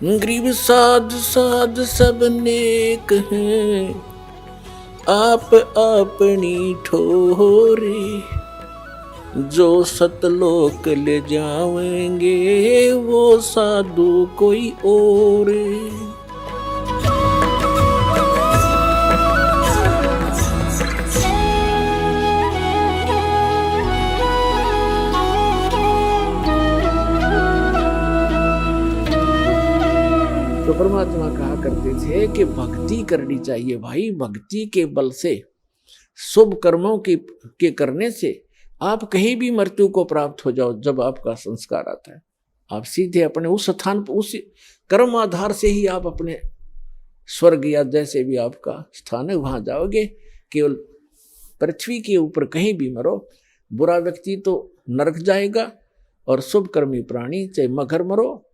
गरीब साध साध सब नेक हैं, आप अपनी ठोरे। जो सतलोक ले जाएंगे वो साधु कोई और। तो परमात्मा कहा करते थे कि भक्ति करनी चाहिए भाई। भक्ति के बल से, शुभ कर्मों के करने से आप कहीं भी मृत्यु को प्राप्त हो जाओ। जब आपका संस्कार आता है, आप सीधे अपने उस स्थान पर, उस कर्म आधार से ही आप अपने स्वर्ग या जैसे भी आपका स्थान है वहां जाओगे। केवल पृथ्वी के ऊपर कहीं भी मरो, बुरा व्यक्ति तो नरक जाएगा, और शुभ कर्मी प्राणी चाहे मगर मरो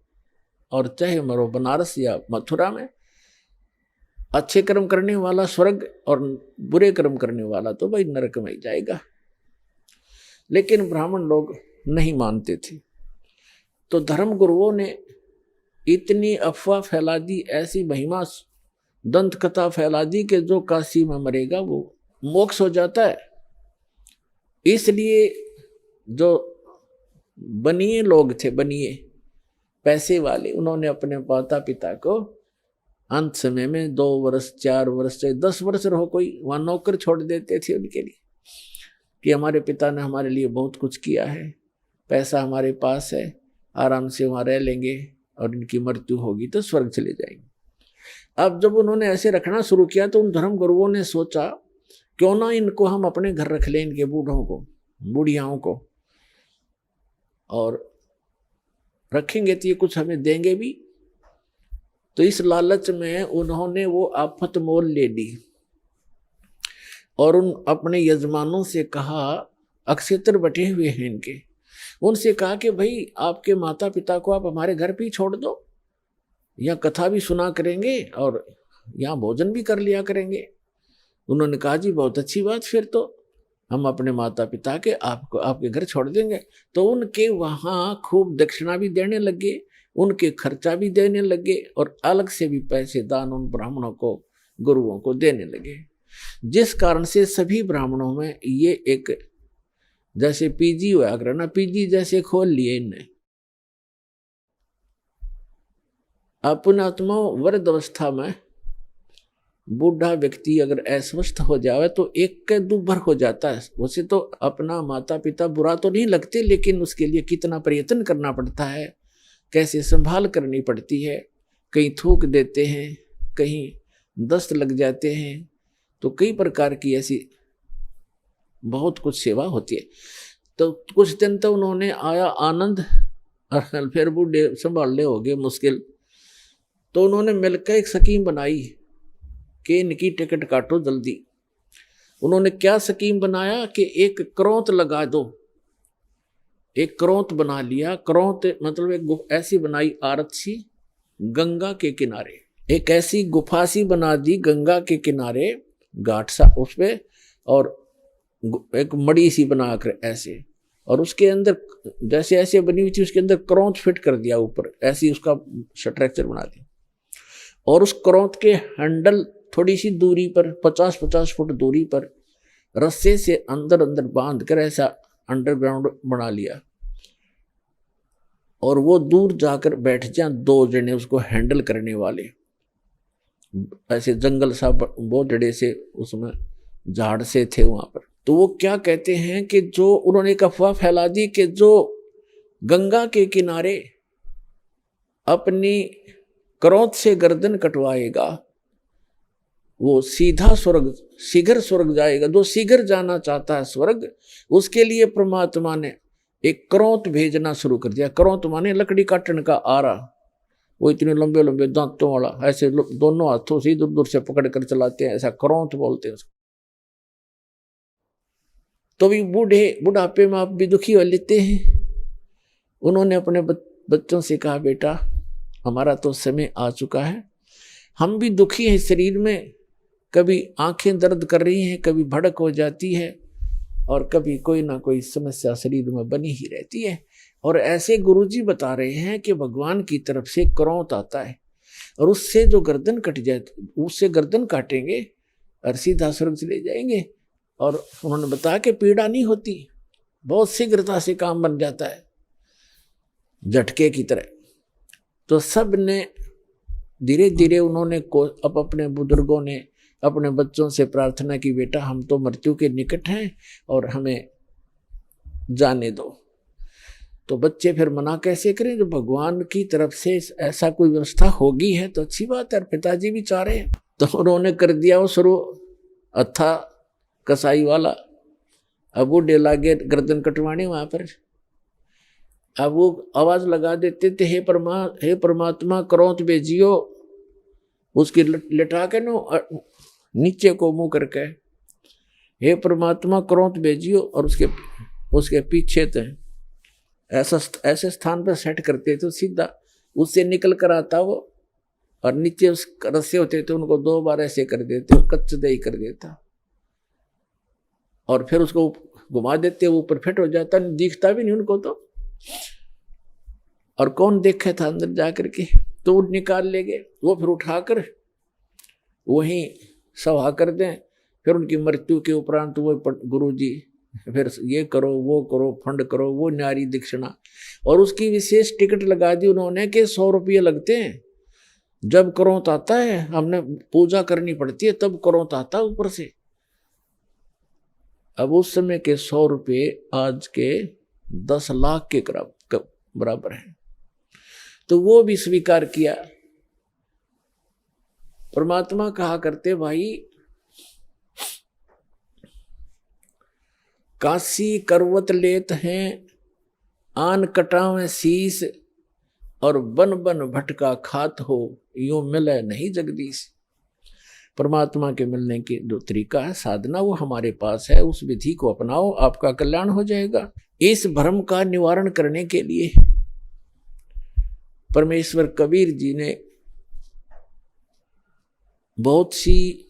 और चाहे मरो बनारस या मथुरा में, अच्छे कर्म करने वाला स्वर्ग और बुरे कर्म करने वाला तो भाई नरक में ही जाएगा। लेकिन ब्राह्मण लोग नहीं मानते थे, तो धर्म गुरुओं ने इतनी अफवाह फैला दी, ऐसी महिमा दंत कथा फैला दी कि जो काशी में मरेगा वो मोक्ष हो जाता है। इसलिए जो बनिए लोग थे, बनिए पैसे वाले, उन्होंने अपने माता पिता को अंत समय में 2 वर्ष 4 वर्ष चाहे 10 वर्ष रहो, कोई वहां नौकर छोड़ देते थे उनके लिए कि हमारे पिता ने हमारे लिए बहुत कुछ किया है, पैसा हमारे पास है, आराम से वहां रह लेंगे और इनकी मृत्यु होगी तो स्वर्ग चले जाएंगे। अब जब उन्होंने ऐसे रखना शुरू किया तो उन धर्म गुरुओं ने सोचा क्यों ना इनको हम अपने घर रख लें, इनके बूढ़ों को, बूढ़ियाओं को, और रखेंगे तो ये कुछ हमें देंगे भी। तो इस लालच में उन्होंने वो आफत मोल ले ली और उन अपने यजमानों से कहा, अक्षेत्र बटे हुए हैं इनके, उनसे कहा कि भाई आपके माता पिता को आप हमारे घर पे ही छोड़ दो, या कथा भी सुना करेंगे और यहाँ भोजन भी कर लिया करेंगे। उन्होंने कहा जी बहुत अच्छी बात, फिर तो हम अपने माता पिता के आपको आपके घर छोड़ देंगे। तो उनके वहाँ खूब दक्षिणा भी देने लगे, उनके खर्चा भी देने लगे और अलग से भी पैसे दान उन ब्राह्मणों को, गुरुओं को देने लगे। जिस कारण से सभी ब्राह्मणों में ये एक जैसे पीजी हुआ करना, पीजी जैसे खोल लिए इनने। अपनात्मा वृद्ध अवस्था में बूढ़ा व्यक्ति अगर अस्वस्थ हो जाए तो एक के दुर्भर हो जाता है। उसे तो अपना माता पिता बुरा तो नहीं लगते, लेकिन उसके लिए कितना प्रयत्न करना पड़ता है, कैसे संभाल करनी पड़ती है। कहीं थूक देते हैं, कहीं दस्त लग जाते हैं, तो कई प्रकार की ऐसी बहुत कुछ सेवा होती है। तो कुछ दिन तो उन्होंने आया आनंद, और फिर बूढ़े संभालने हो गए मुश्किल। तो उन्होंने मिलकर एक स्कीम बनाई कि इनकी टिकट काटो जल्दी। उन्होंने क्या स्कीम बनाया कि एक करौंत लगा दो, एक करौंत बना लिया। करौंत मतलब एक ऐसी बनाई आरत सी गंगा के किनारे, एक ऐसी गुफा सी बना दी गंगा के किनारे, घाट सा उस पे, और एक मड़ी सी बनाकर ऐसे, और उसके अंदर जैसे ऐसे बनी हुई थी उसके अंदर करौंत फिट कर दिया ऊपर, ऐसी उसका स्ट्रक्चर बना दिया। और उस करौंत के हैंडल थोड़ी सी दूरी पर, 50-50 फुट दूरी पर रस्से से अंदर अंदर बांध कर ऐसा अंडरग्राउंड बना लिया, और वो दूर जाकर बैठ जाए 2 जने उसको हैंडल करने वाले। ऐसे जंगल सा बहुत जड़े से उसमें झाड़ से थे वहां पर। तो वो क्या कहते हैं कि जो उन्होंने एक अफवाह फैला दी कि जो गंगा के किनारे अपनी करौंत से गर्दन कटवाएगा वो सीधा स्वर्ग, शीघ्र स्वर्ग जाएगा। जो शीघ्र जाना चाहता है स्वर्ग, उसके लिए परमात्मा ने एक करौंत भेजना शुरू कर दिया। करौंत माने लकड़ी काटने का आरा, वो इतने लंबे लंबे दांतों वाला, ऐसे दोनों हाथों से दूर दूर से पकड़ कर चलाते हैं, ऐसा करौंत बोलते हैं उसको। तो भी बुढ़ापे में आप भी दुखी हो लेते हैं। उन्होंने अपने बच्चों से कहा, बेटा हमारा तो समय आ चुका है, हम भी दुखी हैं शरीर में, कभी आंखें दर्द कर रही हैं, कभी भड़क हो जाती है, और कभी कोई ना कोई समस्या शरीर में बनी ही रहती है। और ऐसे गुरुजी बता रहे हैं कि भगवान की तरफ से क्रोध आता है और उससे जो गर्दन कट जाए, उससे गर्दन काटेंगे और सीधा स्वर्ग चले जाएंगे। और उन्होंने बताया कि पीड़ा नहीं होती, बहुत शीघ्रता से काम बन जाता है, झटके की तरह। तो सब ने धीरे धीरे उन्होंने अब अपने बुजुर्गों ने अपने बच्चों से प्रार्थना की, बेटा हम तो मृत्यु के निकट हैं और हमें जाने दो। तो बच्चे फिर मना कैसे करें, जो भगवान की तरफ से ऐसा कोई व्यवस्था होगी है तो अच्छी बात है। पिताजी भी चाह रहे हैं तो उन्होंने कर दिया वो शुरू अथा कसाई वाला। अब वो डेला गए गर्दन कटवाने वहां पर। अब वो आवाज लगा देते थे, हे परमात्मा क्रोध भेजियो, उसकी लिटा के नो नीचे को मुंह करके, हे परमात्मा क्रोध भेजियो, और उसके पीछे थे ऐसे स्थान पर सेट करते तो सीधा उससे निकल कर आता वो, और नीचे उस रस्से होते थे उनको 2 बार ऐसे कर देते, कच्च दही कर देता, और फिर उसको घुमा देते, वो ऊपर फिट हो जाता, दिखता भी नहीं उनको तो। और कौन देखे था अंदर जाकर के, तो वो निकाल ले गए, वो फिर उठाकर वहीं सभा कर दें। फिर उनकी मृत्यु के उपरांत वो गुरुजी फिर ये करो वो करो, फंड करो, वो न्यारी दक्षिणा, और उसकी विशेष टिकट लगा दी उन्होंने कि 100 रुपये लगते हैं। जब क्रोध आता है, हमने पूजा करनी पड़ती है, तब क्रोध आता है ऊपर से। अब उस समय के 100 रुपये आज के 10 लाख के बराबर है। तो वो भी स्वीकार किया। परमात्मा कहा करते, भाई काशी करवत लेत हैं, आन कटावें शीस, और बन बन भटका खात हो, यूं मिले नहीं जगदीश। परमात्मा के मिलने की जो तरीका है, साधना, वो हमारे पास है, उस विधि को अपनाओ, आपका कल्याण हो जाएगा। इस भ्रम का निवारण करने के लिए परमेश्वर कबीर जी ने बहुत सी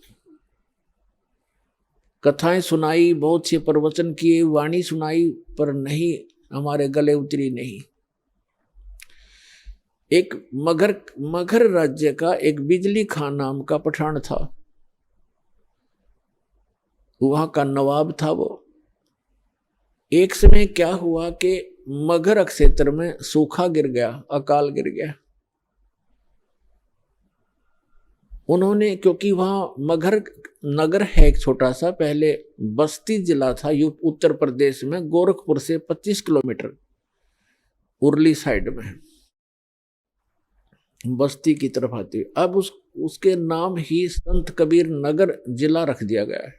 कथाएं सुनाई, बहुत से प्रवचन किए, वाणी सुनाई, पर नहीं, हमारे गले उतरी नहीं। एक मगध राज्य का एक बिजली खान नाम का पठान था, वहां का नवाब था वो। एक समय क्या हुआ कि मगध क्षेत्र में सूखा गिर गया, अकाल गिर गया। उन्होंने, क्योंकि वहां मगध नगर है एक छोटा सा, पहले बस्ती जिला था उत्तर प्रदेश में, गोरखपुर से 25 किलोमीटर उरली साइड में बस्ती की तरफ आती। अब उसके नाम ही संत कबीर नगर जिला रख दिया गया है।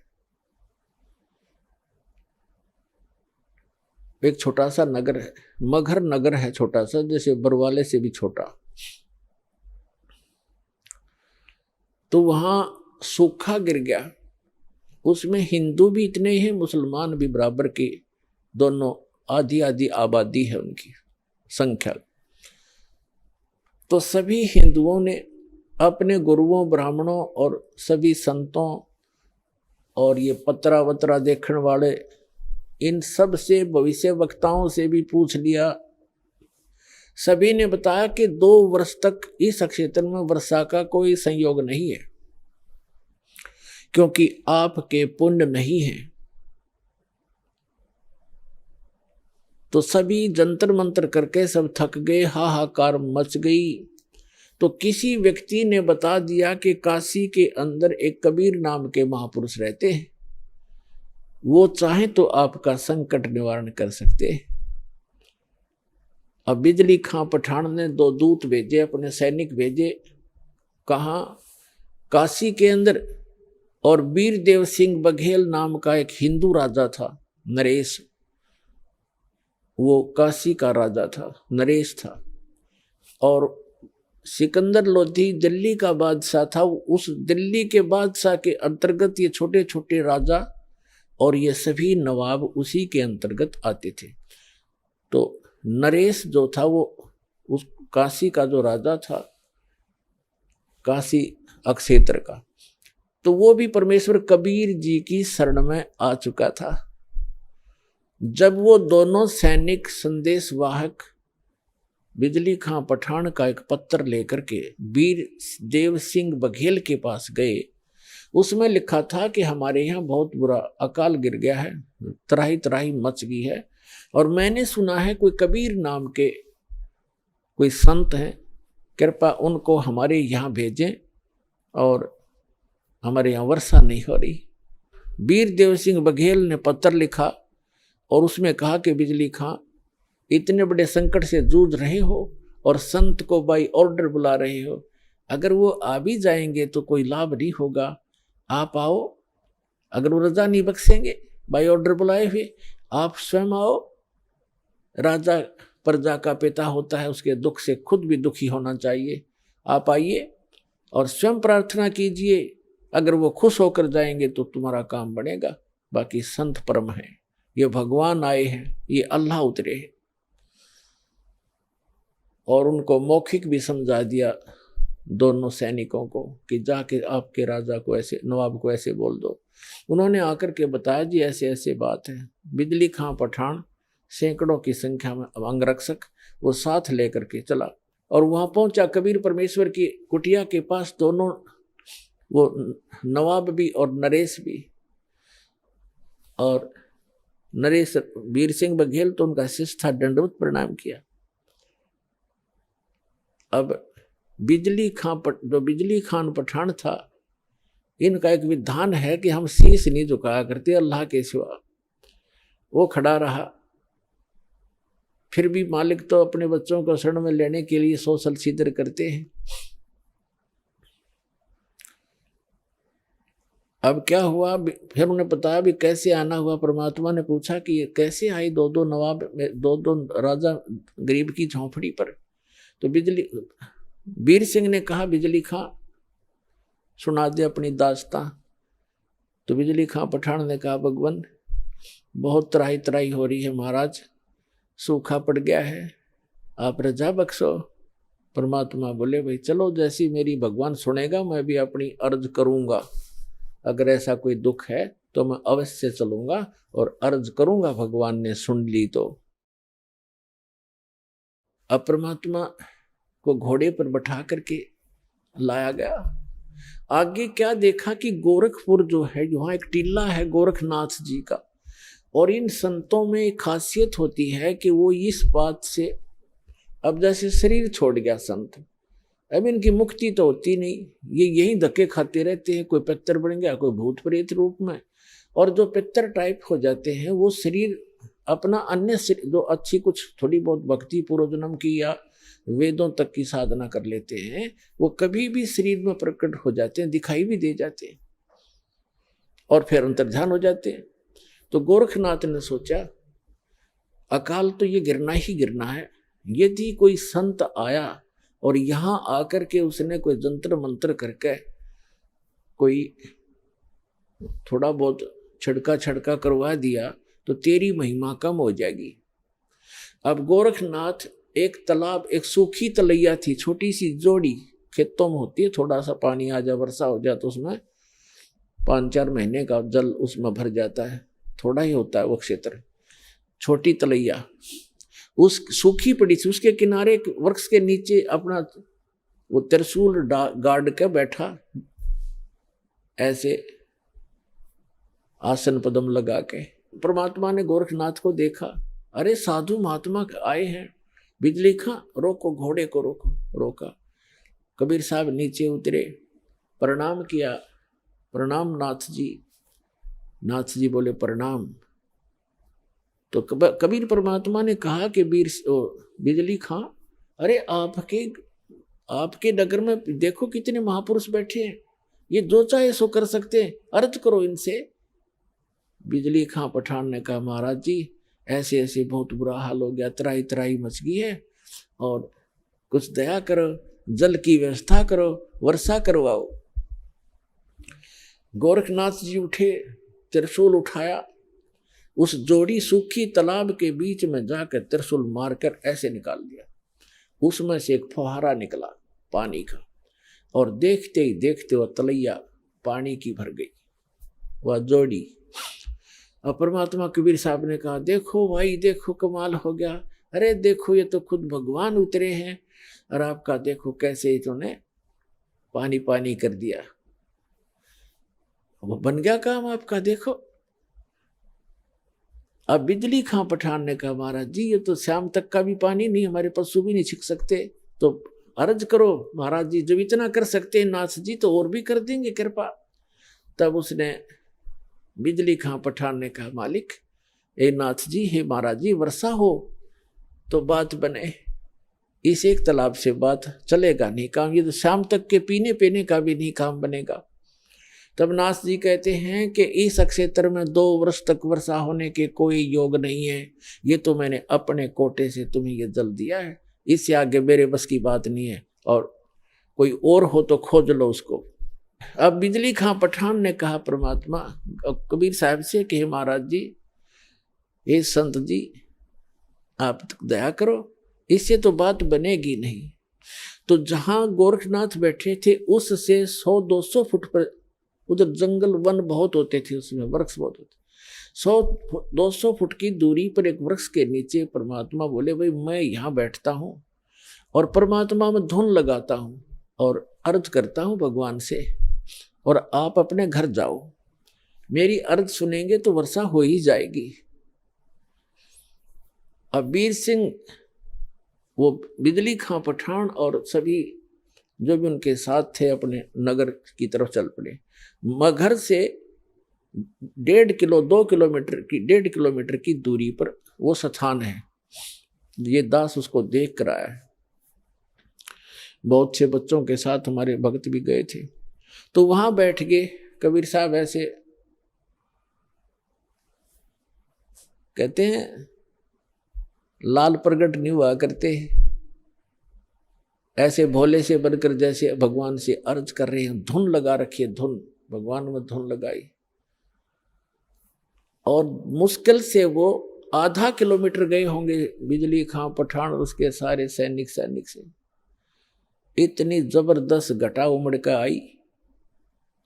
एक छोटा सा नगर है, मगहर नगर है छोटा सा, जैसे बरवाले से भी छोटा। तो वहां सूखा गिर गया, उसमें हिंदू भी इतने हैं, मुसलमान भी बराबर की, दोनों आधी आधी आबादी है उनकी संख्या। तो सभी हिंदुओं ने अपने गुरुओं, ब्राह्मणों और सभी संतों और ये पत्रा वत्रा देखने वाले, इन सब से, भविष्य वक्ताओं से भी पूछ लिया। सभी ने बताया कि 2 वर्ष तक इस क्षेत्र में वर्षा का कोई संयोग नहीं है, क्योंकि आपके पुण्य नहीं है। तो सभी जंतर मंतर करके सब थक गए, हाहाकार मच गई। तो किसी व्यक्ति ने बता दिया कि काशी के अंदर एक कबीर नाम के महापुरुष रहते हैं, वो चाहे तो आपका संकट निवारण कर सकते हैं। अब बिजली खां पठान ने 2 दूत भेजे, अपने सैनिक भेजे, कहा काशी के अंदर। और वीरदेव सिंह बघेल नाम का एक हिंदू राजा था, नरेश, वो काशी का राजा था, नरेश था। और सिकंदर लोधी दिल्ली का बादशाह था। उस दिल्ली के बादशाह के अंतर्गत ये छोटे छोटे राजा और ये सभी नवाब उसी के अंतर्गत आते थे। तो नरेश जो था वो उस काशी का जो राजा था, काशी क्षेत्र का, तो वो भी परमेश्वर कबीर जी की शरण में आ चुका था। जब वो दोनों सैनिक संदेशवाहक बिजली खां पठान का एक पत्र लेकर के वीर देव सिंह बघेल के पास गए, उसमें लिखा था कि हमारे यहाँ बहुत बुरा अकाल गिर गया है, त्राही त्राही मच गई है, और मैंने सुना है कोई कबीर नाम के कोई संत हैं, कृपा उनको हमारे यहाँ भेजें, और हमारे यहाँ वर्षा नहीं हो रही। वीर देव सिंह बघेल ने पत्र लिखा और उसमें कहा कि बिजली खां, इतने बड़े संकट से जूझ रहे हो और संत को बाई ऑर्डर बुला रहे हो, अगर वो आ भी जाएंगे तो कोई लाभ नहीं होगा, आप आओ। अगर वो रजा नहीं बख्शेंगे बाई ऑर्डर बुलाए हुए, आप स्वयं आओ। राजा प्रजा का पिता होता है, उसके दुख से खुद भी दुखी होना चाहिए। आप आइए और स्वयं प्रार्थना कीजिए, अगर वो खुश होकर जाएंगे तो तुम्हारा काम बनेगा। बाकी संत परम है, ये भगवान आए हैं, ये अल्लाह उतरे हैं। और उनको मौखिक भी समझा दिया दोनों सैनिकों को कि जाके आपके राजा को ऐसे, नवाब को ऐसे बोल दो। उन्होंने आकर के बताया जी ऐसे ऐसे बात है। बिजली खां पठान सैकड़ों की संख्या में अंगरक्षक वो साथ लेकर के चला और वहां पहुंचा कबीर परमेश्वर की कुटिया के पास। दोनों वो नवाब भी और नरेश भी, और नरेश वीर सिंह बघेल तो उनका शिष्य था, दंडवत प्रणाम किया। अब बिजली खान पठान था, इनका एक विधान है कि हम शीश नहीं झुकाया करते अल्लाह के सिवा। वो खड़ा रहा, फिर भी मालिक तो अपने बच्चों को शरण में लेने के लिए सोशल सिद्र करते हैं। अब क्या हुआ, फिर उन्हें बताया भी कैसे आना हुआ। परमात्मा ने पूछा कि ये कैसे आई दो नवाब, दो राजा गरीब की झोंपड़ी पर। तो वीर सिंह ने कहा बिजली खां सुना दे अपनी दास्तां। तो बिजली खां पठान ने कहा भगवान बहुत त्राही त्राही हो रही है महाराज, सूखा पड़ गया है, आप रजा बख्शो। परमात्मा बोले भाई चलो, जैसी मेरी भगवान सुनेगा मैं भी अपनी अर्ज करूंगा। अगर ऐसा कोई दुख है तो मैं अवश्य चलूंगा और अर्ज करूंगा, भगवान ने सुन ली तो। अब परमात्मा को घोड़े पर बैठा करके लाया गया। आगे क्या देखा कि गोरखपुर जो है, वहां एक टीला है गोरखनाथ जी का, और इन संतों में एक खासियत होती है कि वो इस बात से, अब जैसे शरीर छोड़ गया संत, अब इनकी मुक्ति तो होती नहीं, ये यही धक्के खाते रहते हैं। कोई पितर बन गया, कोई भूत प्रेत रूप में, और जो पितर टाइप हो जाते हैं वो शरीर अपना अन्य जो अच्छी कुछ थोड़ी बहुत भक्ति पूर्व जन्म की या वेदों तक की साधना कर लेते हैं, वो कभी भी शरीर में प्रकट हो जाते हैं, दिखाई भी दे जाते हैं और फिर अंतर्ध्यान हो जाते हैं। तो गोरखनाथ ने सोचा अकाल तो ये गिरना ही गिरना है। यदि कोई संत आया और यहां आकर के उसने कोई जंत्र मंत्र करके कोई थोड़ा बहुत छड़का करवा दिया तो तेरी महिमा कम हो जाएगी। अब गोरखनाथ एक तालाब, एक सूखी तलैया थी, छोटी सी जोड़ी खेतों में होती है, थोड़ा सा पानी आ जाए, वर्षा हो जाए तो उसमें 5-4 महीने का जल उसमें भर जाता है, थोड़ा ही होता है वो क्षेत्र। छोटी तलैया उस सूखी पड़ी थी, उसके किनारे वृक्ष के नीचे अपना वो त्रिशूल गाड़ के बैठा, ऐसे आसन पदम लगा के। परमात्मा ने गोरखनाथ को देखा, अरे साधु महात्मा आए हैं, बिजली खां रोको, घोड़े को रोका। कबीर साहब नीचे उतरे, प्रणाम किया, प्रणाम नाथ जी। नाथ जी बोले प्रणाम। तो कबीर परमात्मा ने कहा कि बिजली खां, अरे आपके नगर में देखो कितने महापुरुष बैठे हैं, ये जो चाहे सो कर सकते हैं, अर्ज करो इनसे। बिजली खां पठान ने कहा महाराज जी ऐसे ऐसे बहुत बुरा हाल हो गया, त्राही त्राही मच गई है, और कुछ दया करो, जल की व्यवस्था करो, वर्षा करवाओ। गोरखनाथ जी उठे, त्रिशूल उठाया, उस जोड़ी सूखी तालाब के बीच में जाकर त्रिशूल मारकर ऐसे निकाल दिया। उसमें से एक फुहारा निकला पानी का, और देखते ही देखते वह तलैया पानी की भर गई। वह जोड़ी और परमात्मा कबीर साहब ने कहा, देखो भाई देखो कमाल हो गया, अरे देखो ये तो खुद भगवान उतरे हैं और आपका देखो कैसे इन्होंने पानी पानी कर दिया, वो बन गया काम आपका। देखो अब बिजली खां पठान ने कहा, महाराज जी ये तो शाम तक का भी पानी नहीं, हमारे पशु भी नहीं छिक सकते, तो अर्ज करो महाराज जी, जब इतना कर सकते हैं नाथ जी तो और भी कर देंगे कृपा। तब उसने बिजली खां पठान ने कहा, मालिक ए नाथ जी, हे महाराज जी, वर्षा हो तो बात बने, इस एक तालाब से बात चलेगा नहीं काम, ये तो शाम तक के पीने पीने का भी नहीं काम बनेगा। तब नाथ जी कहते हैं कि इस क्षेत्र में 2 वर्ष तक वर्षा होने के कोई योग नहीं है, ये तो मैंने अपने कोटे से तुम्हें ये जल दिया है, इससे आगे मेरे बस की बात नहीं है, और कोई और हो तो खोज लो उसको। अब बिजली खां पठान ने कहा परमात्मा कबीर साहब से कि महाराज जी, हे संत जी, आप दया करो, इससे तो बात बनेगी नहीं। तो जहां गोरखनाथ बैठे थे उससे 100-200 फुट पर, उधर जंगल वन बहुत होते थे, उसमें वृक्ष बहुत होते, 100-200 फुट की दूरी पर एक वृक्ष के नीचे परमात्मा बोले, भाई मैं यहाँ बैठता हूँ और परमात्मा में धुन लगाता हूँ और अर्ज करता हूँ भगवान से, और आप अपने घर जाओ, मेरी अर्ज सुनेंगे तो वर्षा हो ही जाएगी। अब वीर सिंह वो बिजली खां पठान और सभी जो भी उनके साथ थे अपने नगर की तरफ चल पड़े। मगर से 1.5 किलोमीटर की दूरी पर वो स्थान है। ये दास उसको देख कर आया है, बहुत से बच्चों के साथ हमारे भक्त भी गए थे, तो वहां बैठ गए। कबीर साहब ऐसे कहते हैं, लाल प्रगट नहीं हुआ करते, ऐसे भोले से बनकर जैसे भगवान से अर्ज कर रहे हैं, धुन लगा रखी है, धुन भगवान में धुन लगाई, और मुश्किल से वो आधा किलोमीटर गए होंगे बिजली खां पठान और उसके सारे सैनिक से। इतनी जबरदस्त घटा उमड़ कर आई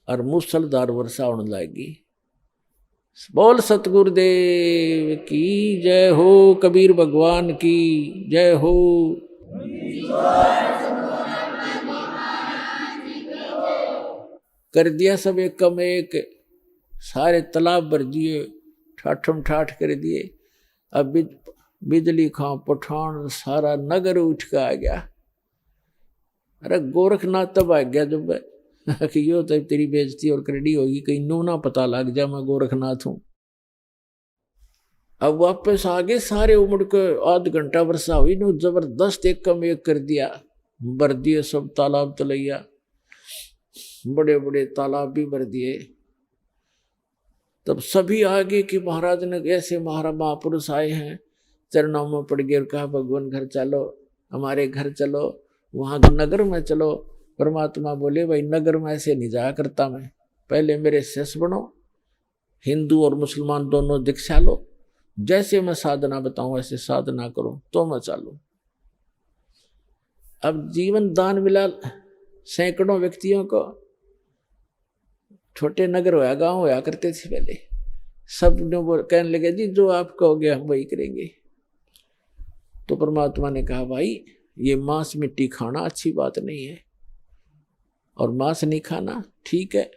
और मूसलधार वर्षा होने लगी। बोल सतगुरुदेव की जय हो, कबीर भगवान की जय हो। कर दिया सब एक कम एक, सारे तालाब भर दिए, ठाठम ठाठ कर दिए। अब बिजली खां पठान सारा नगर उठ के आ गया। अरे गोरखनाथ तब आ गया जब कि यो तो तेरी बेइज्जती और करड़ी होगी, कहीं नू ना पता लग जा मैं गोरखनाथ हूं। अब वापस आगे सारे उमड़ के आध घंटा वर्षा हुई, नो जबरदस्त एक कम एक कर दिया, भर दिए सब तालाब तलैया, बड़े बड़े तालाब भी भर दिए। तब सभी आगे कि महाराज ने ऐसे महापुरुष आए हैं, चरणों में पड़ गए और कहा भगवान घर चलो, हमारे घर चलो, वहां नगर में चलो। परमात्मा बोले भाई नगर में ऐसे नहीं जाया करता मैं, पहले मेरे शिष्य बनो, हिंदू और मुसलमान दोनों दीक्षा लो, जैसे मैं साधना बताऊं ऐसे साधना करो तो मैं चालू। अब जीवन दान मिला सैकड़ों व्यक्तियों को, छोटे नगर होया गांव होया करते थे पहले, सब वो कहने लगे जी जो आप कहोगे हम वही करेंगे। तो परमात्मा ने कहा भाई ये मांस मिट्टी खाना अच्छी बात नहीं है, और मांस नहीं खाना ठीक है,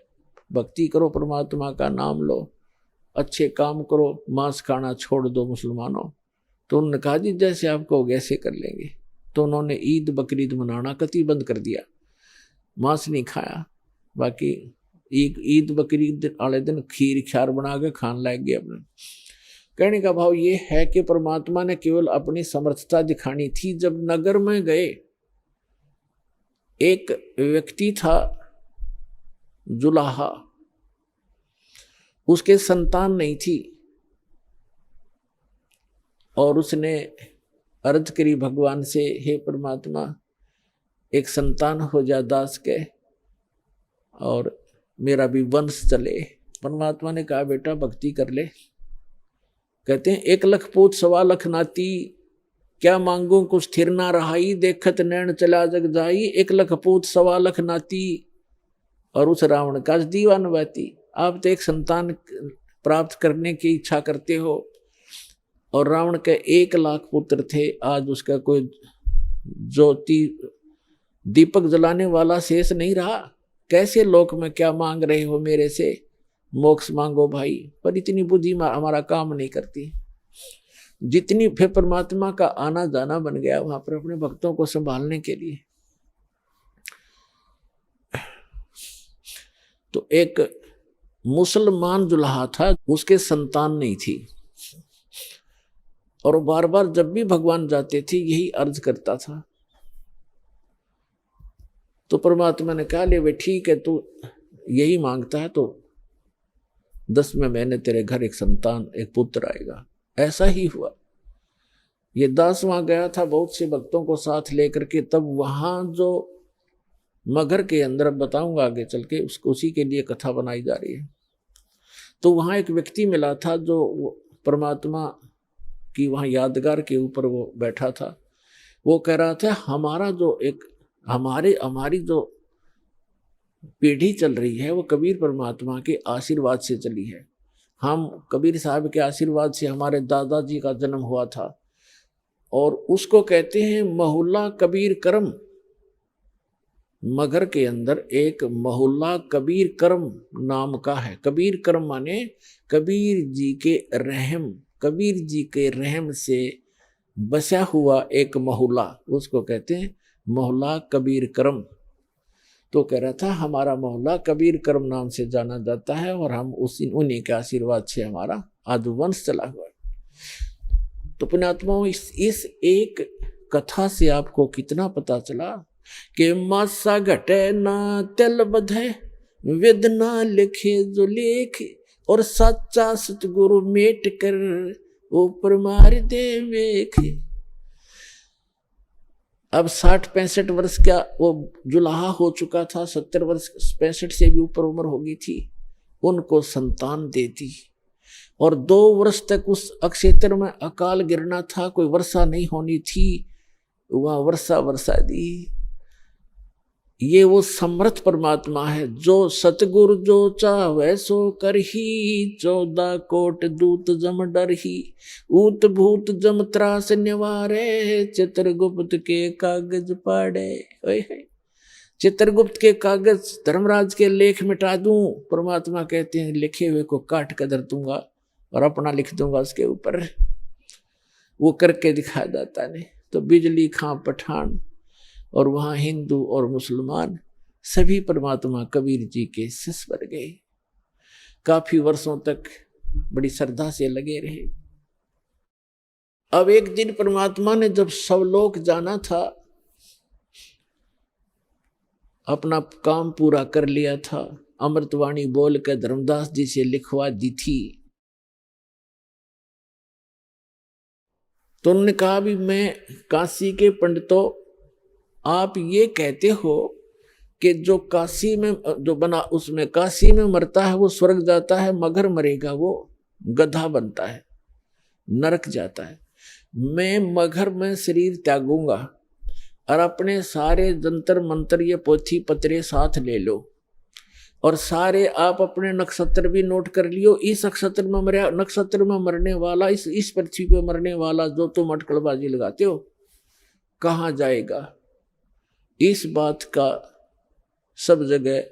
भक्ति करो, परमात्मा का नाम लो, अच्छे काम करो, मांस खाना छोड़ दो मुसलमानों। तो उन्होंने कहा जी जैसे आप कहोगे ऐसे कर लेंगे। तो उन्होंने ईद बकरीद मनाना कतई बंद कर दिया, मांस नहीं खाया, बाकी ईद बकरीद वाले दिन खीर ख्यार बना के खान लग गए अपने। कहने का भाव ये है कि परमात्मा ने केवल अपनी समर्थता दिखानी थी। जब नगर में गए, एक व्यक्ति था जुलाहा, उसके संतान नहीं थी, और उसने अर्ज करी भगवान से, हे परमात्मा एक संतान हो जा दास के और मेरा भी वंश चले। परमात्मा ने कहा बेटा भक्ति कर ले। कहते हैं 1 लाख पूत 1.25 लाख नाती, क्या मांगू कुछ स्थिर ना रहाई, देखत नैन चला जग जाई। 1 लाख पूत 1.25 लाख नाती, और उस रावण का दीवान बाती। आप तो एक संतान प्राप्त करने की इच्छा करते हो, और रावण के 1 लाख पुत्र थे, आज उसका कोई ज्योति दीपक जलाने वाला शेष नहीं रहा। कैसे लोक में क्या मांग रहे हो मेरे से? मोक्ष मांगो भाई। पर इतनी बुद्धि हमारा काम नहीं करती। जितनी फिर परमात्मा का आना जाना बन गया वहां पर अपने भक्तों को संभालने के लिए। तो एक मुसलमान दुल्हा था, उसके संतान नहीं थी, और बार बार जब भी भगवान जाते थे यही अर्ज करता था। तो परमात्मा ने कहा, ले वे ठीक है, तू यही मांगता है तो 10वें महीने तेरे घर एक संतान, एक पुत्र आएगा। ऐसा ही हुआ। ये दास वहां गया था बहुत से भक्तों को साथ लेकर के, तब वहां जो मगर के अंदर, बताऊंगा आगे चल के, उसको उसी के लिए कथा बनाई जा रही है। तो वहां एक व्यक्ति मिला था जो परमात्मा की वहां यादगार के ऊपर वो बैठा था। वो कह रहा था, हमारा जो एक हमारी जो पीढ़ी चल रही है वो कबीर परमात्मा के आशीर्वाद से चली है। हम कबीर साहब के आशीर्वाद से हमारे दादाजी का जन्म हुआ था, और उसको कहते हैं मोहल्ला कबीर करम। मगर के अंदर एक मोहल्ला कबीर करम नाम का है। कबीर करम माने कबीर जी के रहम, कबीर जी के रहम से बसा हुआ एक मोहल्ला, उसको कहते हैं मोहल्ला कबीर करम। तो कह रहा था, हमारा मोहल्ला कबीर करम नाम से जाना जाता है, और हम उन्हीं के आशीर्वाद से हमारा आदिवंश चला हुआ। तो पुण्यात्माओं, इस एक कथा से आपको कितना पता चला कि मासा घटे ना तिल बधे, वेद ना लिखे जो लेख, और सच्चा सतगुरु मेट कर ऊपर मार दे वेख। अब 60-65 वर्ष का वो जुलाहा हो चुका था, 70 वर्ष 65 से भी ऊपर उम्र हो गई थी। उनको संतान दे दी, और 2 वर्ष तक उस अक्षेत्र में अकाल गिरना था, कोई वर्षा नहीं होनी थी। वहां वर्षा दी। ये वो समर्थ परमात्मा है, जो सतगुरु जो चाहे सो करही, 14 कोट दूत जम डरही, ऊत भूत जम त्रास निवारे, चित्रगुप्त के कागज पाड़े। चित्रगुप्त के कागज, धर्मराज के लेख मिटा दूं, परमात्मा कहते हैं लिखे हुए को काट कर धर दूंगा और अपना लिख दूंगा उसके ऊपर। वो करके दिखाया जाता नहीं। तो बिजली खां पठान, और वहां हिंदू और मुसलमान सभी परमात्मा कबीर जी के शिष्य बन गए। काफी वर्षों तक बड़ी श्रद्धा से लगे रहे। अब एक दिन परमात्मा ने जब सब लोग जाना था, अपना काम पूरा कर लिया था, अमृतवाणी बोल कर धर्मदास जी से लिखवा दी थी। तो उन्होंने कहा, भी मैं काशी के पंडितों, आप ये कहते हो कि जो काशी में जो बना उसमें काशी में मरता है वो स्वर्ग जाता है, मगर मरेगा वो गधा बनता है, नरक जाता है। मैं मगर में शरीर त्यागूंगा, और अपने सारे जंतर मंत्र ये पोथी पत्रे साथ ले लो, और सारे आप अपने नक्षत्र भी नोट कर लियो। इस नक्षत्र में मरने वाला, इस पृथ्वी पे मरने वाला जो तुम अटकलबाजी लगाते हो, कहाँ जाएगा? इस बात का सब जगह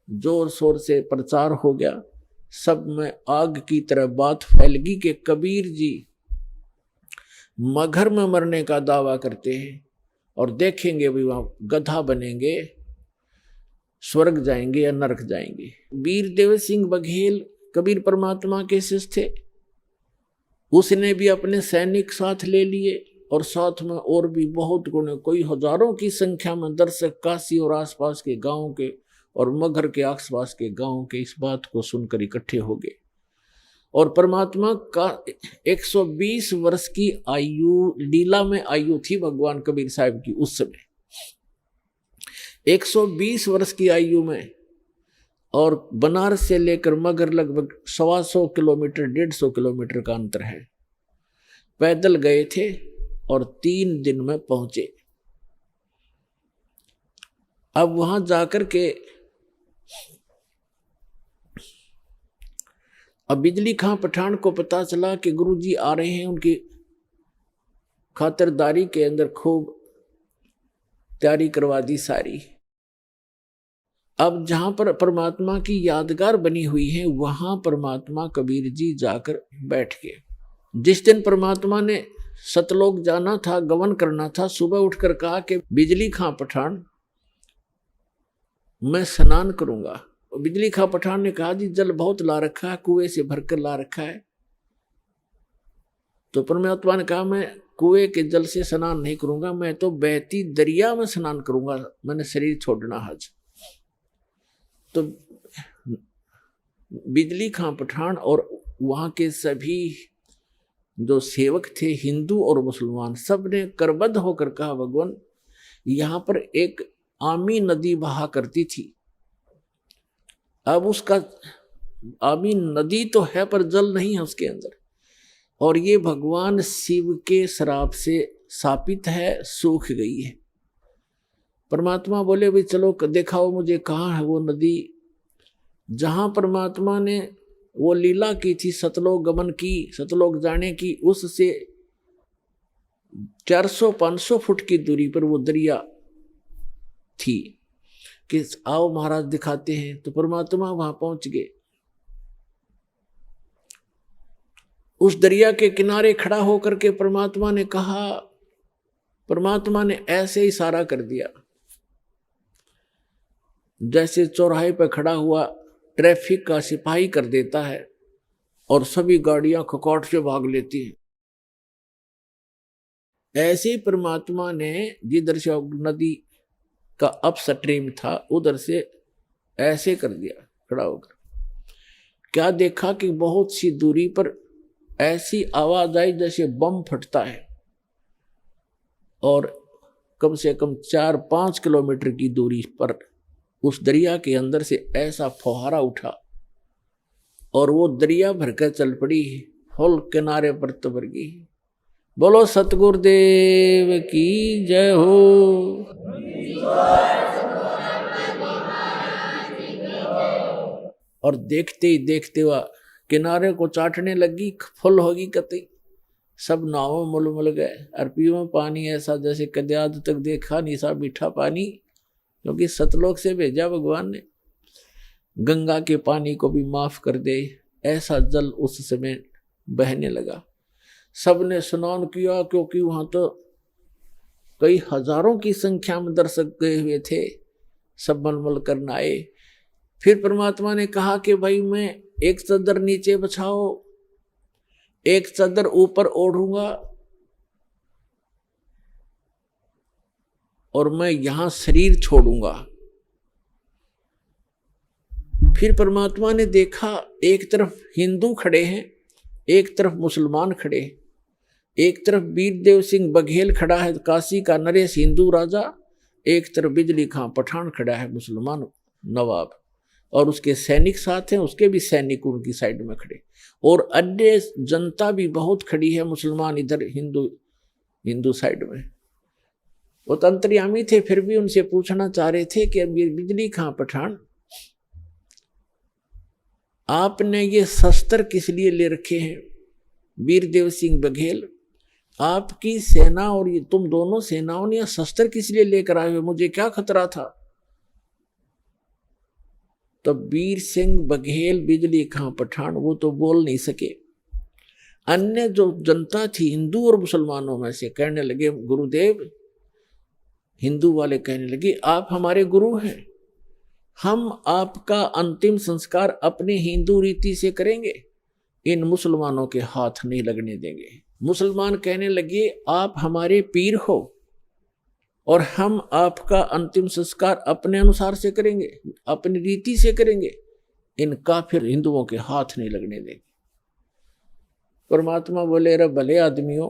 जोर शोर से प्रचार हो गया। सब में आग की तरह बात फैल गई कि कबीर जी मगर में मरने का दावा करते हैं, और देखेंगे भी वहां गधा बनेंगे, स्वर्ग जाएंगे या नरक जाएंगे। वीरदेव सिंह बघेल कबीर परमात्मा के शिष्य थे। उसने भी अपने सैनिक साथ ले लिए, और साथ में और भी बहुत गुणे, कोई हजारों की संख्या में दर्शक काशी और आसपास के गांवों के और मगर के आसपास के गांवों के इस बात को सुनकर इकट्ठे हो गए। और परमात्मा का 120 वर्ष की आयु, लीला में आयु थी भगवान कबीर साहब की उस समय, 120 वर्ष की आयु में। और बनारस से लेकर मगर लगभग 125 किलोमीटर 150 किलोमीटर का अंतर है। पैदल गए थे और 3 दिन में पहुंचे। अब वहां जाकर के अब बिजली खां पठान को पता चला कि गुरुजी आ रहे हैं, उनकी खातिरदारी के अंदर खूब तैयारी करवा दी सारी। अब जहां पर परमात्मा की यादगार बनी हुई है वहां परमात्मा कबीर जी जाकर बैठ गए। जिस दिन परमात्मा ने सतलोक जाना था, गमन करना था, सुबह उठकर कहा कि बिजली खां पठान मैं स्नान करूंगा। बिजली खां पठान ने कहा जी जल बहुत ला रखा है, कुएं से भरकर ला रखा है। तो परमात्मा ने कहा मैं कुएं के जल से स्नान नहीं करूंगा, मैं तो बहती दरिया में स्नान करूंगा, मैंने शरीर छोड़ना आज। तो बिजली खां पठान और वहां के सभी जो सेवक थे हिंदू और मुसलमान, सब ने करबद्ध होकर कहा भगवान यहां पर एक आमी नदी बहा करती थी, अब उसका आमी नदी तो है पर जल नहीं है उसके अंदर, और ये भगवान शिव के श्राप से शापित है, सूख गई है। परमात्मा बोले भाई चलो दिखाओ मुझे कहाँ है वो नदी। जहां परमात्मा ने वो लीला की थी, सतलोक गमन की, सतलोक जाने की, उससे 400-500 फुट की दूरी पर वो दरिया थी कि आओ महाराज दिखाते हैं। तो परमात्मा वहां पहुंच गए। उस दरिया के किनारे खड़ा होकर के परमात्मा ने कहा, परमात्मा ने ऐसे इशारा कर दिया जैसे चौराहे पर खड़ा हुआ ट्रैफिक का सिपाही कर देता है और सभी गाड़ियां खकौट से भाग लेती हैं। ऐसे ही परमात्मा ने जिधर से नदी का अपस्ट्रीम था उधर से ऐसे कर दिया खड़ा होकर। क्या देखा कि बहुत सी दूरी पर ऐसी आवाज आई जैसे बम फटता है, और कम से कम 4-5 किलोमीटर की दूरी पर उस दरिया के अंदर से ऐसा फुहारा उठा और वो दरिया भरकर चल पड़ी, फुल किनारे पर तबर गई। बोलो सतगुरुदेव की जय हो। और देखते ही देखते हुआ किनारे को चाटने लगी, फुल होगी कतई, सब नावों मुल गए। अरपियों में पानी ऐसा जैसे कदे आज तक देखा नहीं सा मीठा पानी, क्योंकि सतलोक से भेजा भगवान ने। गंगा के पानी को भी माफ कर दे, ऐसा जल उस समय बहने लगा। सबने स्नान किया, क्योंकि वहां तो कई हजारों की संख्या में दर्शक गए हुए थे, सब मलमल करना आए। फिर परमात्मा ने कहा कि भाई मैं एक चादर नीचे बिछाओ, एक चादर ऊपर ओढ़ूंगा, और मैं यहां शरीर छोड़ूंगा। फिर परमात्मा ने देखा एक तरफ हिंदू खड़े हैं, एक तरफ मुसलमान खड़े हैं। एक तरफ वीरदेव सिंह बघेल खड़ा है, काशी का नरेश हिंदू राजा, एक तरफ बिजली खां पठान खड़ा है, मुसलमान नवाब, और उसके सैनिक साथ हैं, उसके भी सैनिक उनकी साइड में खड़े, और अन्य जनता भी बहुत खड़ी है, मुसलमान इधर, हिंदू साइड में। वो तो अंतर्यामी थे, फिर भी उनसे पूछना चाह रहे थे कि बिजली खां पठान आपने ये शस्त्र किस लिए ले रखे हैं? वीरदेव सिंह बघेल, आपकी सेना और ये तुम दोनों सेनाओं ने शस्त्र किस लिए लेकर आए हुए? मुझे क्या खतरा था? तो वीर सिंह बघेल बिजली खां पठान वो तो बोल नहीं सके। अन्य जो जनता थी हिंदू और मुसलमानों में से कहने लगे गुरुदेव, हिंदू वाले कहने लगे आप हमारे गुरु हैं, हम आपका अंतिम संस्कार अपने हिंदू रीति से करेंगे, इन मुसलमानों के हाथ नहीं लगने देंगे। मुसलमान कहने लगे आप हमारे पीर हो और हम आपका अंतिम संस्कार अपने अनुसार से करेंगे, अपनी रीति से करेंगे, इन काफिर हिंदुओं के हाथ नहीं लगने देंगे। परमात्मा बोले रे भले आदमियों,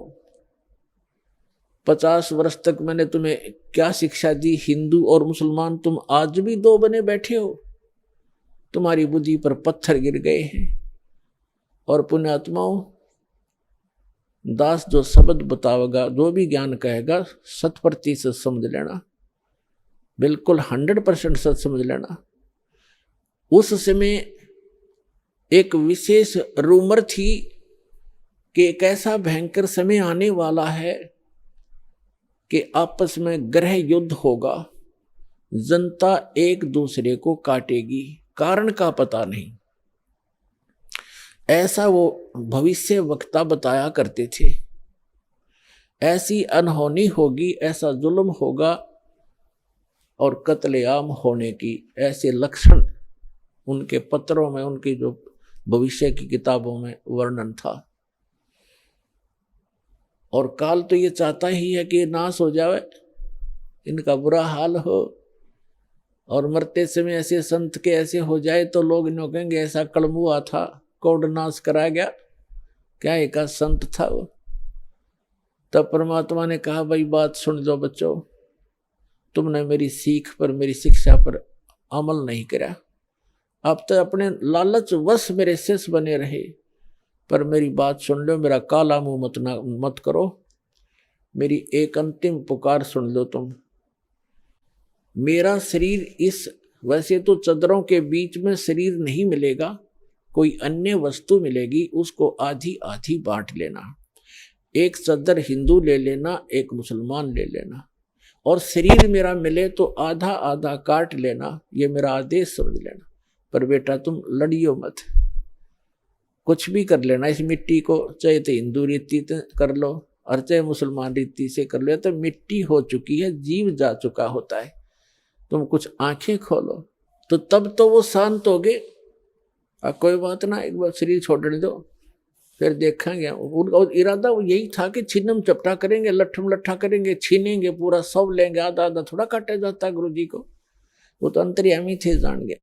50 वर्ष तक मैंने तुम्हें क्या शिक्षा दी? हिंदू और मुसलमान तुम आज भी दो बने बैठे हो, तुम्हारी बुद्धि पर पत्थर गिर गए हैं। और पुण्यात्माओं, दास जो शब्द बतावेगा, जो भी ज्ञान कहेगा, 100% समझ लेना, बिल्कुल 100% सच समझ लेना। उस समय एक विशेष रूमर थी कि एक ऐसा भयंकर समय आने वाला है कि आपस में ग्रह युद्ध होगा, जनता एक दूसरे को काटेगी, कारण का पता नहीं। ऐसा वो भविष्य वक्ता बताया करते थे। ऐसी अनहोनी होगी, ऐसा जुल्म होगा और कत्लेआम होने की ऐसे लक्षण उनके पत्रों में, उनकी जो भविष्य की किताबों में वर्णन था। और काल तो ये चाहता ही है कि नाश हो जावे, इनका बुरा हाल हो, और मरते समय ऐसे संत के ऐसे हो जाए तो लोग इन्हों कहेंगे ऐसा कलम हुआ था, कौड़ नाश करा गया, क्या एक संत था वो। तब परमात्मा ने कहा भाई बात सुन लो बच्चों, तुमने मेरी सीख पर, मेरी शिक्षा पर अमल नहीं करा, अब तो अपने लालच वश मेरे शिष्य बने रहे, पर मेरी बात सुन लो, मेरा काला मुंह मत करो, मेरी एक अंतिम पुकार सुन लो तुम। मेरा शरीर इस, वैसे तो चदरों के बीच में शरीर नहीं मिलेगा, कोई अन्य वस्तु मिलेगी, उसको आधी आधी बांट लेना, एक चदर हिंदू ले लेना, एक मुसलमान ले लेना, और शरीर मेरा मिले तो आधा आधा काट लेना, ये मेरा आदेश समझ लेना। पर बेटा तुम लड़ियो मत, कुछ भी कर लेना इस मिट्टी को, चाहे तो हिंदू रीति कर लो और चाहे मुसलमान रीति से कर लो, तो मिट्टी हो चुकी है, जीव जा चुका होता है। तुम कुछ आंखें खोलो तो तब तो वो शांत हो गए, कोई बात ना, एक बार शरीर छोड़ने दो फिर देखेंगे। और इरादा वो यही था कि छिन्नम चपटा करेंगे, लट्ठम लट्ठा करेंगे, छीनेंगे, पूरा सब लेंगे, आधा आधा थोड़ा काटा जाता गुरु जी को, वो तो अंतर्यामी थे, जान गए।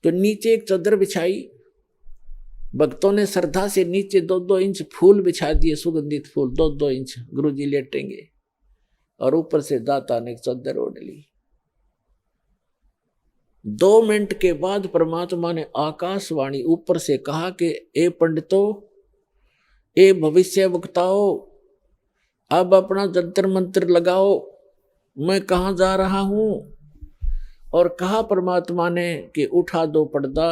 तो नीचे एक चादर बिछाई, भक्तों ने श्रद्धा से नीचे 2-2 इंच फूल बिछा दिए, सुगंधित फूल 2-2 इंच, गुरु जी लेटेंगे, और ऊपर से दाता ने एक चादर ओढ़ ली। 2 मिनट के बाद परमात्मा ने आकाशवाणी ऊपर से कहा कि ए पंडितों, ए भविष्य वक्ताओं, अब अपना जंतर मंत्र लगाओ, मैं कहाँ जा रहा हूं। और कहा परमात्मा ने कि उठा दो पर्दा,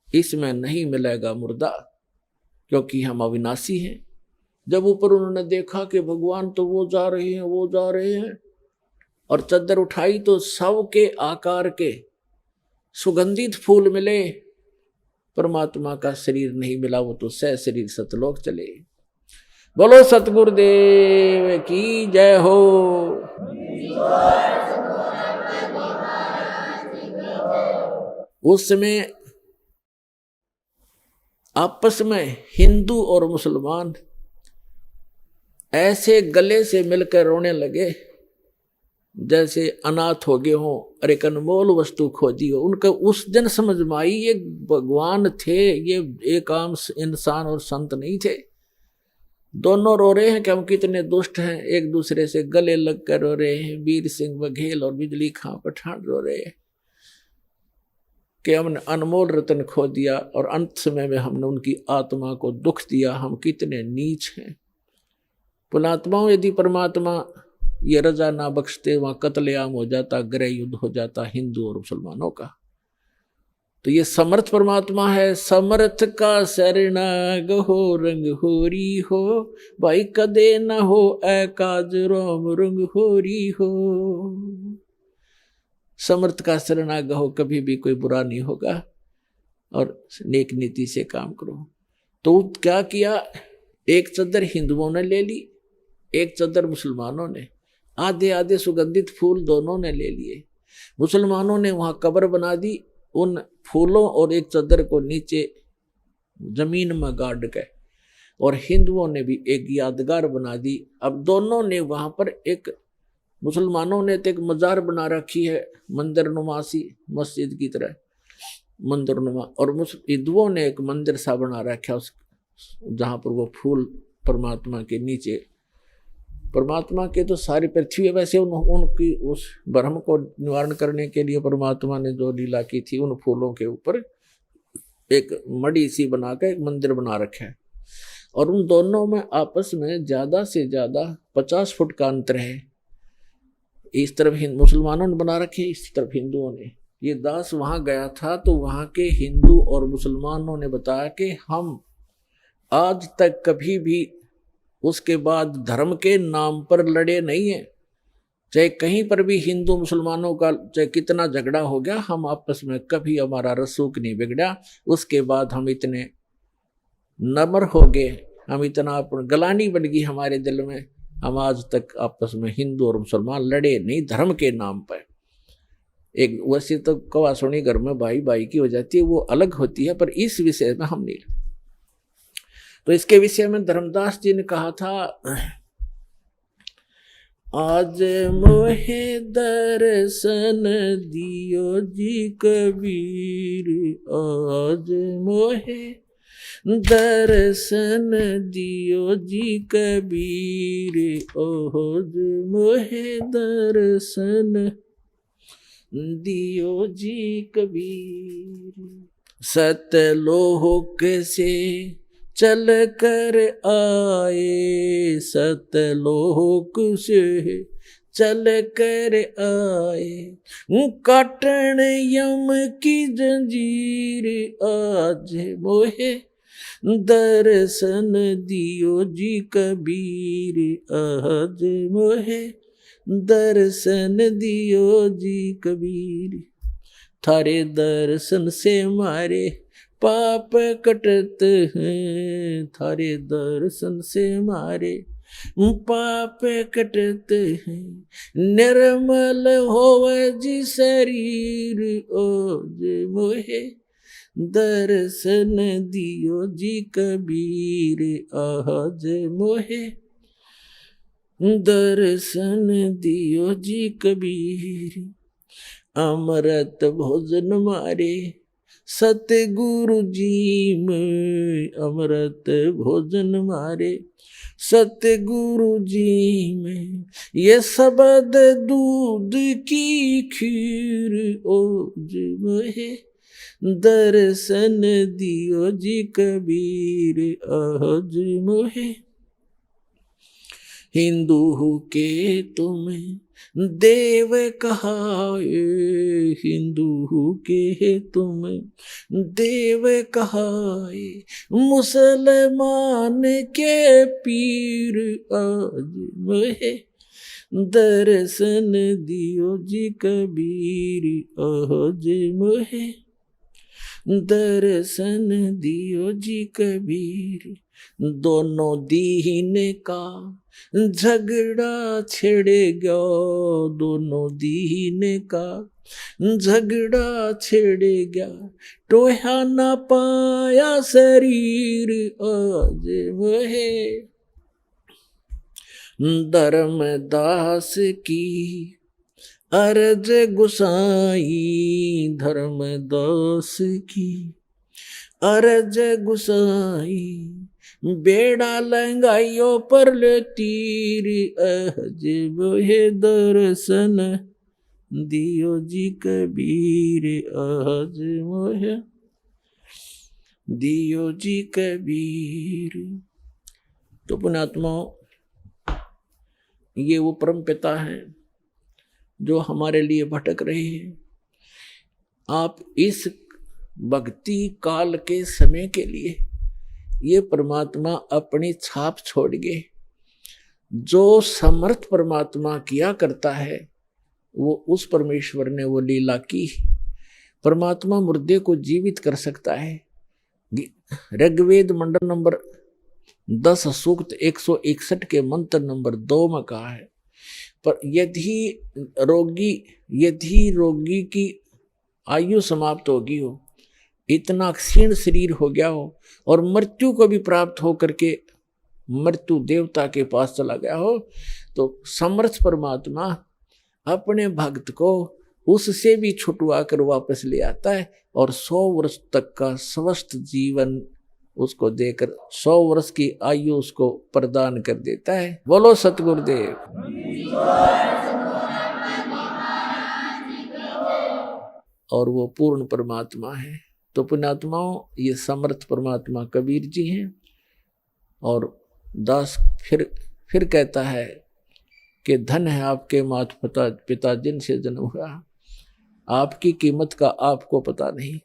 इसमें नहीं मिलेगा मुर्दा, क्योंकि हम अविनाशी हैं। जब ऊपर उन्होंने देखा कि भगवान तो वो जा रहे हैं, वो जा रहे हैं, और चादर उठाई तो सब के आकार के सुगंधित फूल मिले, परमात्मा का शरीर नहीं मिला, वो तो सह शरीर सतलोक चले। बोलो सतगुरुदेव की जय हो। उस समय आपस में हिंदू और मुसलमान ऐसे गले से मिलकर रोने लगे जैसे अनाथ हो गए हों और एक अनमोल वस्तु खोजी हो। उनका उस दिन समझ में आई ये भगवान थे, ये एक आम इंसान और संत नहीं थे। दोनों रो रहे हैं कि हम कितने दुष्ट हैं, एक दूसरे से गले लग कर रो रहे हैं। वीर सिंह बघेल और बिजली खां पठान रो रहे हैं कि हमने अनमोल रतन खो दिया और अंत समय में हमने उनकी आत्मा को दुख दिया, हम कितने नीच हैं। पुणात्माओं, यदि परमात्मा ये रजा ना बख्शते, वहां कत्लेआम हो जाता, गृह युद्ध हो जाता हिंदू और मुसलमानों का। तो ये समर्थ परमात्मा है। समर्थ का शरणाग हो, रंग होरी हो, भाई कदे न हो ऐ काज रोम रंग होरी हो। समर्थ का शरणाग हो, कभी भी कोई बुरा नहीं होगा, और नेक नीति से काम करो। तो क्या किया, एक चादर हिंदुओं ने ले ली, एक चादर मुसलमानों ने, आधे आधे सुगंधित फूल दोनों ने ले लिए। मुसलमानों ने वहां कब्र बना दी उन फूलों और एक चादर को नीचे जमीन में गाड़ के, और हिंदुओं ने भी एक यादगार बना दी। अब दोनों ने वहां पर एक, मुसलमानों ने तो एक मजार बना रखी है मंदिर नुमासी, मस्जिद की तरह मंदिर नुमा, और हिंदुओं ने एक मंदिर सा बना रखा उस, जहां पर वो फूल परमात्मा के नीचे, परमात्मा के तो सारी पृथ्वी है, वैसे उनकी उस भ्रम को निवारण करने के लिए परमात्मा ने जो लीला की थी, उन फूलों के ऊपर एक मड़ी सी बनाकर एक मंदिर बना रखा है। और उन दोनों में आपस में ज्यादा से ज्यादा 50 फुट का अंतर है। इस तरफ मुसलमानों ने बना रखे, इस तरफ हिंदुओं ने, ये दास वहां गया था तो वहां के हिंदू और मुसलमानों ने बताया कि हम आज तक कभी भी उसके बाद धर्म के नाम पर लड़े नहीं है। चाहे कहीं पर भी हिंदू मुसलमानों का चाहे कितना झगड़ा हो गया, हम आपस में कभी हमारा रसूख नहीं बिगड़ा। उसके बाद हम इतने नम्र हो गए, हम इतना गलानी बन गई हमारे दिल में, हम आज तक आपस में हिंदू और मुसलमान लड़े नहीं धर्म के नाम पर। एक वैसे तो कवा सुनी घर में भाई भाई की हो जाती है, वो अलग होती है, पर इस विषय में हम नहीं। तो इसके विषय में धर्मदास जी ने कहा था, आज मोहे दर्शन दियो जी कबीर, आज मोहे दर्शन दियो जी कबीर, आज मोहे दर्शन दियो जी कबीर। सतलोक से चल कर आए, सतलोक से चल कर आए, काटन यम की जंजीर, आज मोहे दर्शन दियो जी कबीर, आज मोहे दर्शन दियो जी कबीर। थारे दर्शन से मारे पाप कटत हैं, थारे दर्शन से मारे पाप कटत हैं, निर्मल होवे जी शरीर, आज मोहे दर्शन दियो जी कबीर, आज मोहे दर्शन दियो जी कबीर। अमृत भोजन मारे सतगुरु जी में, अमृत भोजन मारे सतगुरु जी में, ये शब्द दूध की खीर, आज मोहे दर्शन दियो जी कबीर, आज मोहे हिंदू के तुम्हें देव कहाए, हिंदू के तुम्हें देव कहाए, मुसलमान के पीर, आज मोहे दर्शन दियो जी कबीर, आज मोहे दर्शन दियो जी कबीर। दोनों दीन का झगड़ा छिड़ गया, दोनों दीन का झगड़ा छिड़ गया, टोहा ना पाया शरीर, आज मोहे धर्मदास की अर्ज गुसाई, धर्मदास की अर्ज गुसाई, बेड़ा लंगाइयो पर तीर, आज मोहे दर्शन दियो जी कबीर, आज मोहे दियो जी कबीर। तो पुण्यात्मा, ये वो परम पिता है जो हमारे लिए भटक रहे हैं। आप इस भक्ति काल के समय के लिए ये परमात्मा अपनी छाप छोड़ गए। जो समर्थ परमात्मा किया करता है वो उस परमेश्वर ने वो लीला की। परमात्मा मुर्दे को जीवित कर सकता है। ऋग्वेद मंडल नंबर 10 सूक्त 161 के मंत्र नंबर 2 में कहा है, पर यदि रोगी की आयु समाप्त होगी हो, इतना क्षीण शरीर हो गया हो और मृत्यु को भी प्राप्त हो करके मृत्यु देवता के पास चला गया हो, तो समर्थ परमात्मा अपने भक्त को उससे भी छुटवा कर वापस ले आता है और 100 वर्ष तक का स्वस्थ जीवन उसको देकर 100 वर्ष की आयु उसको प्रदान कर देता है। बोलो सतगुरुदेव। और वो पूर्ण परमात्मा है। तो पुण्यात्माओं, ये समर्थ परमात्मा कबीर जी हैं। और दास फिर कहता है कि धन है आपके माता पिता जिनसे जन्म हुआ। आपकी कीमत का आपको पता नहीं,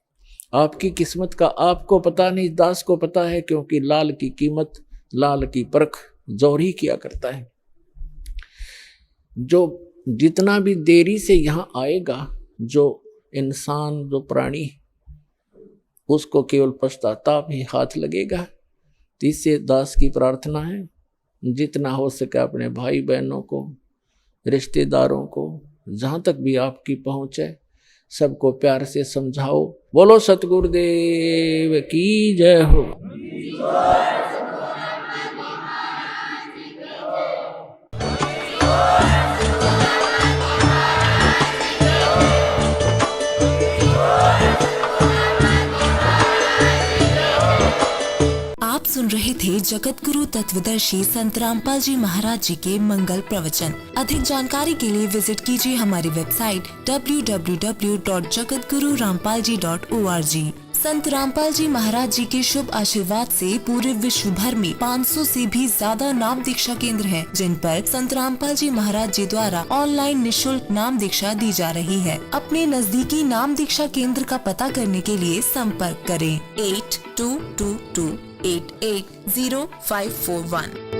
आपकी किस्मत का आपको पता नहीं, दास को पता है, क्योंकि लाल की कीमत, लाल की परख जौहरी किया करता है। जो जितना भी देरी से यहाँ आएगा, जो इंसान, जो प्राणी, उसको केवल पश्चाताप ही हाथ लगेगा। तो इससे दास की प्रार्थना है, जितना हो सके अपने भाई बहनों को, रिश्तेदारों को, जहाँ तक भी आपकी पहुँच है, सबको प्यार से समझाओ। बोलो सतगुरुदेव की जय हो। आप सुन रहे थे जगत गुरु तत्वदर्शी संत रामपाल जी महाराज जी के मंगल प्रवचन। अधिक जानकारी के लिए विजिट कीजिए हमारी वेबसाइट www.jagatgururampalji.org। संत रामपाल जी महाराज जी के शुभ आशीर्वाद से पूरे विश्व भर में 500 से भी ज्यादा नाम दीक्षा केंद्र हैं, जिन पर संत रामपाल जी महाराज जी द्वारा ऑनलाइन निशुल्क नाम दीक्षा दी जा रही है। अपने नजदीकी नाम दीक्षा केंद्र का पता करने के लिए संपर्क करें 8222880541।